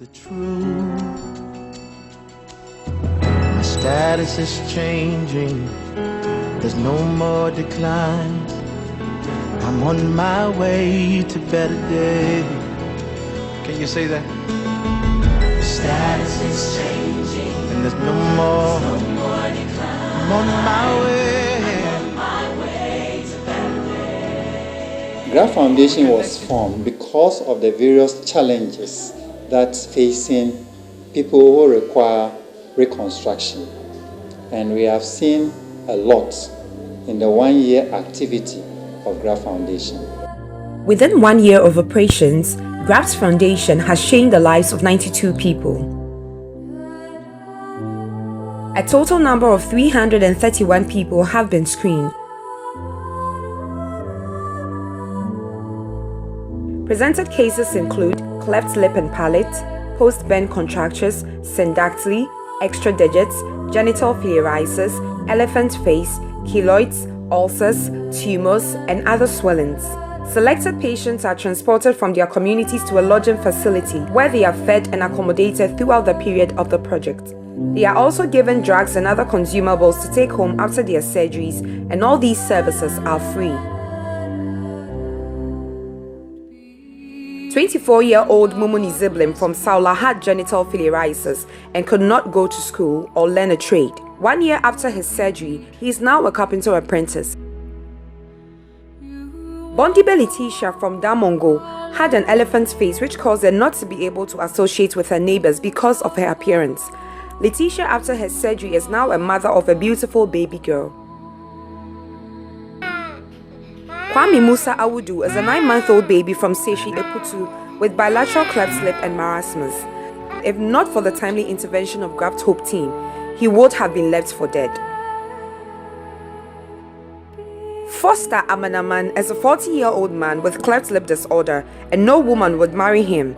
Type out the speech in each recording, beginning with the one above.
The truth. My status is changing. There's no more decline. I'm on my way to better days. Can you say that? The status is changing. And there's no more decline. I'm on my way to better days. GRAFT Foundation was formed because of the various challenges that's facing people who require reconstruction. And we have seen a lot in the one-year activity of GRAFT Foundation. Within 1 year of operations, GRAFT Foundation has changed the lives of 92 people. A total number of 331 people have been screened. Presented cases include cleft lip and palate, post-bend contractures, syndactyly, extra digits, genital filariasis, elephant face, keloids, ulcers, tumors, and other swellings. Selected patients are transported from their communities to a lodging facility where they are fed and accommodated throughout the period of the project. They are also given drugs and other consumables to take home after their surgeries, and all these services are free. 24-year-old Mumuni Ziblim from Saula had genital filariasis and could not go to school or learn a trade. 1 year after his surgery, he is now a carpenter apprentice. Bondibe Letitia from Damongo had an elephant's face which caused her not to be able to associate with her neighbors because of her appearance. Letitia, after her surgery, is now a mother of a beautiful baby girl. Kwame Musa Awudu is a 9-month-old baby from Seshi Eputu with bilateral cleft lip and marasmus. If not for the timely intervention of GRAFT Hope team, he would have been left for dead. Foster Amanaman is a 40-year-old man with cleft lip disorder, and no woman would marry him.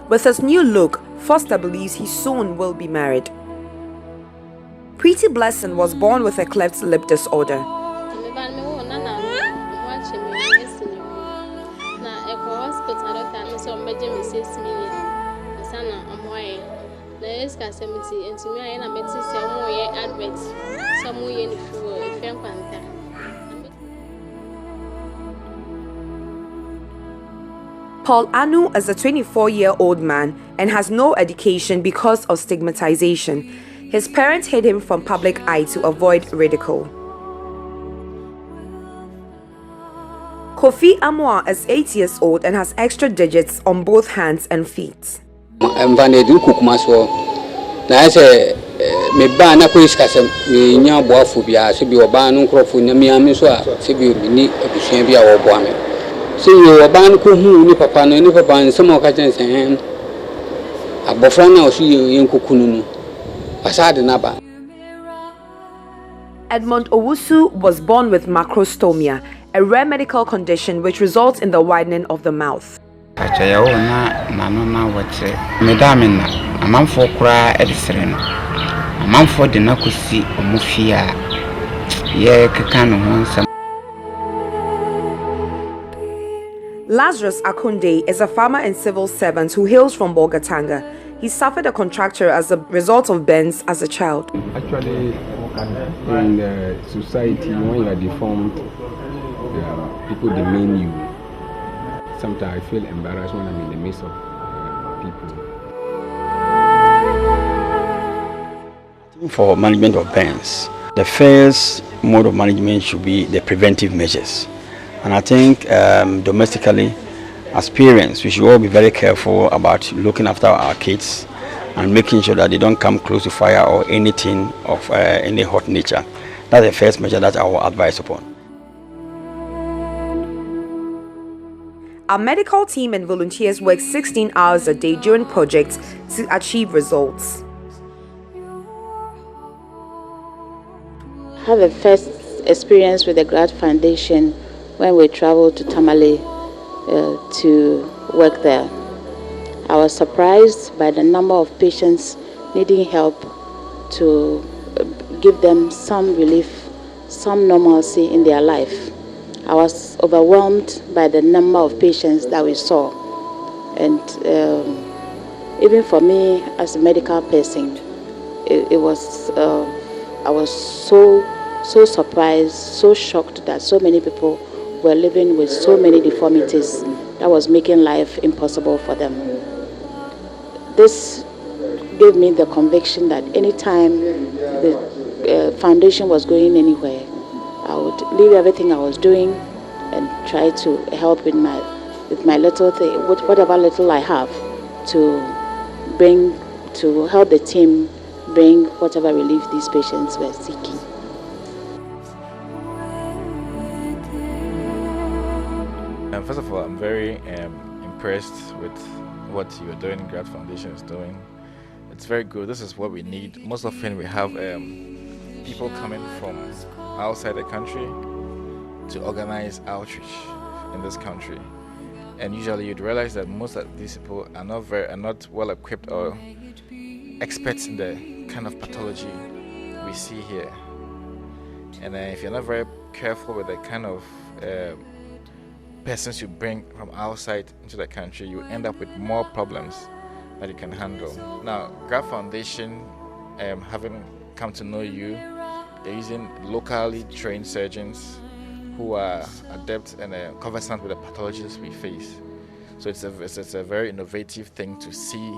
With his new look, Foster believes he soon will be married. Pretty Blessing was born with a cleft lip disorder. Paul Anu is a 24-year-old man and has no education because of stigmatization. His parents hid him from public eye to avoid ridicule. Kofi Amoa is 8 years old and has extra digits on both hands and feet. Edmond Owusu was born with macrostomia, a rare medical condition which results in the widening of the mouth. Lazarus Akunde is a farmer and civil servant who hails from Bolgatanga. He suffered a contracture as a result of burns as a child. Actually, in the society, when you are deformed, people demean you. Sometimes I feel embarrassed when I'm in the midst of people. For management of burns, the first mode of management should be the preventive measures. And I think domestically, as parents, we should all be very careful about looking after our kids and making sure that they don't come close to fire or anything of any hot nature. That's the first measure that I will advise upon. Our medical team and volunteers work 16 hours a day during projects to achieve results. I have a first experience with the GRAFT Foundation when we traveled to Tamale to work there. I was surprised by the number of patients needing help to give them some relief, some normalcy in their life. I was overwhelmed by the number of patients that we saw, and even for me as a medical person, it was, I was so surprised, so shocked that so many people were living with so many deformities that was making life impossible for them. This gave me the conviction that anytime the foundation was going anywhere, I would leave everything I was doing and try to help with my little thing, with whatever little I have, to help the team bring whatever relief these patients were seeking. First of all, I'm very impressed with what you're doing, GRAFT Foundation is doing. It's very good. This is what we need. Most often we have people coming from outside the country to organize outreach in this country. And usually you'd realize that most of these people are not well equipped or experts in the kind of pathology we see here. And if you're not very careful with the kind of persons you bring from outside into the country, you end up with more problems that you can handle. Now, GRAFT Foundation, having come to know you, they're using locally trained surgeons who are adept and conversant with the pathologies we face. So it's a very innovative thing to see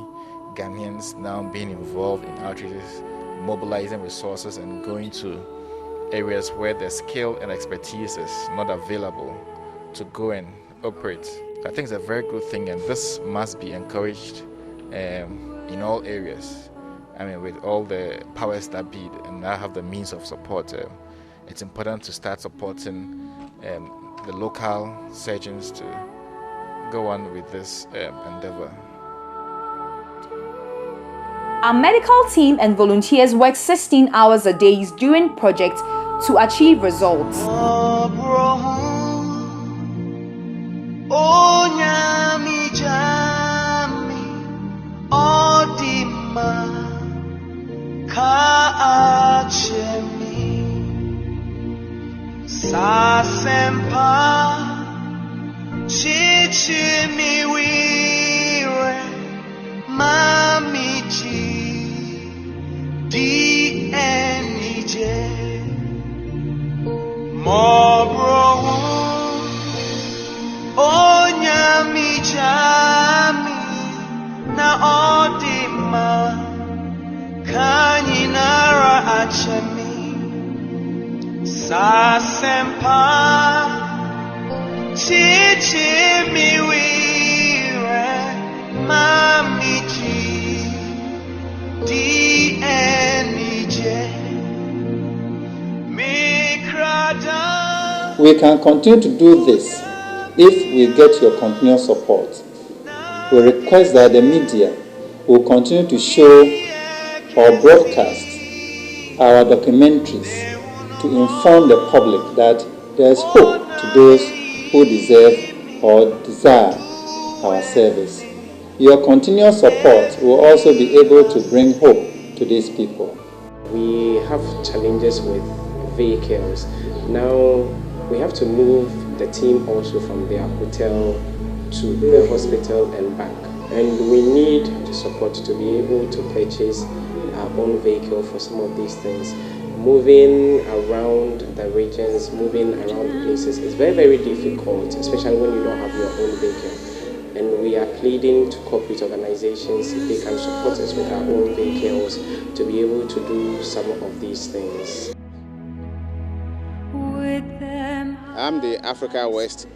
Ghanaians now being involved in outreaches, mobilizing resources and going to areas where the skill and expertise is not available to go and operate. I think it's a very good thing, and this must be encouraged in all areas. I mean, with all the powers that be and now have the means of support, it's important to start supporting the local surgeons to go on with this endeavor. Our medical team and volunteers work 16 hours a day doing projects to achieve results. We can continue to do this if we get your continuous support. We request that the media will continue to show or broadcast our documentaries to inform the public that there is hope to those who deserve or desire our service. Your continuous support will also be able to bring hope to these people. We have challenges with vehicles. Now we have to move the team also from their hotel to the hospital and back. And we need the support to be able to purchase our own vehicle for some of these things. Moving around the regions, moving around places is very, very difficult, especially when you don't have your own vehicle. And we are pleading to corporate organizations if they can support us with our own vehicles to be able to do some of these things. I'm the Africa West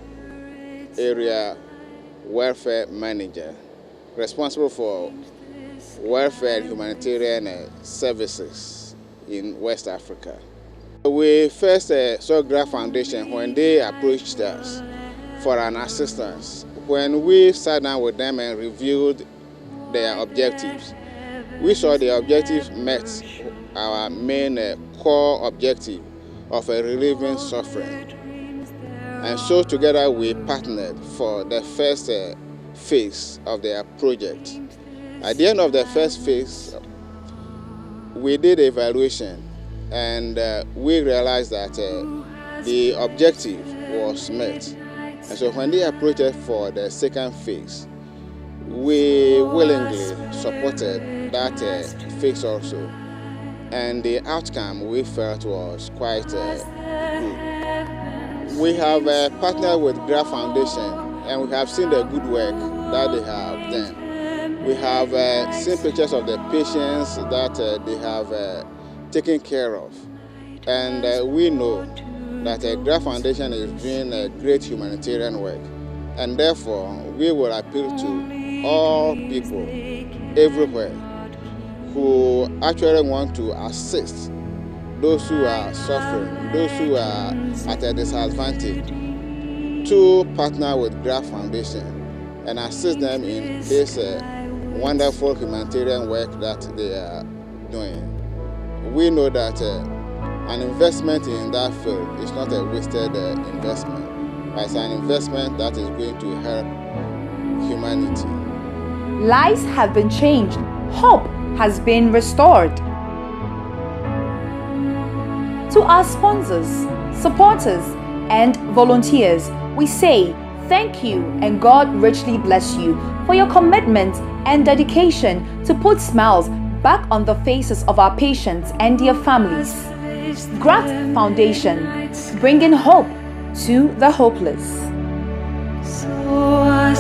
Area Welfare Manager, responsible for welfare and humanitarian services in West Africa. We first saw GRAFT Foundation when they approached us for an assistance. When we sat down with them and reviewed their objectives, we saw the objectives met our main core objective of relieving suffering. And so together we partnered for the first phase of their project. At the end of the first phase, we did evaluation and we realized that the objective was met. And so when they approached us for the second phase, we willingly supported that phase also, and the outcome we felt was quite good. We have partnered with GRAFT Foundation, and we have seen the good work that they have done. We have seen pictures of the patients that they have taken care of, and we know that GRAFT Foundation is doing a great humanitarian work, and therefore we will appeal to all people everywhere who actually want to assist those who are suffering, those who are at a disadvantage, to partner with GRAFT Foundation and assist them in this wonderful humanitarian work that they are doing. We know that an investment in that field is not a wasted investment, but it's an investment that is going to help humanity. Lives have been changed. Hope has been restored. To our sponsors, supporters, and volunteers, we say thank you and God richly bless you for your commitment and dedication to put smiles back on the faces of our patients and their families. GRAFT Foundation, bringing hope to the hopeless.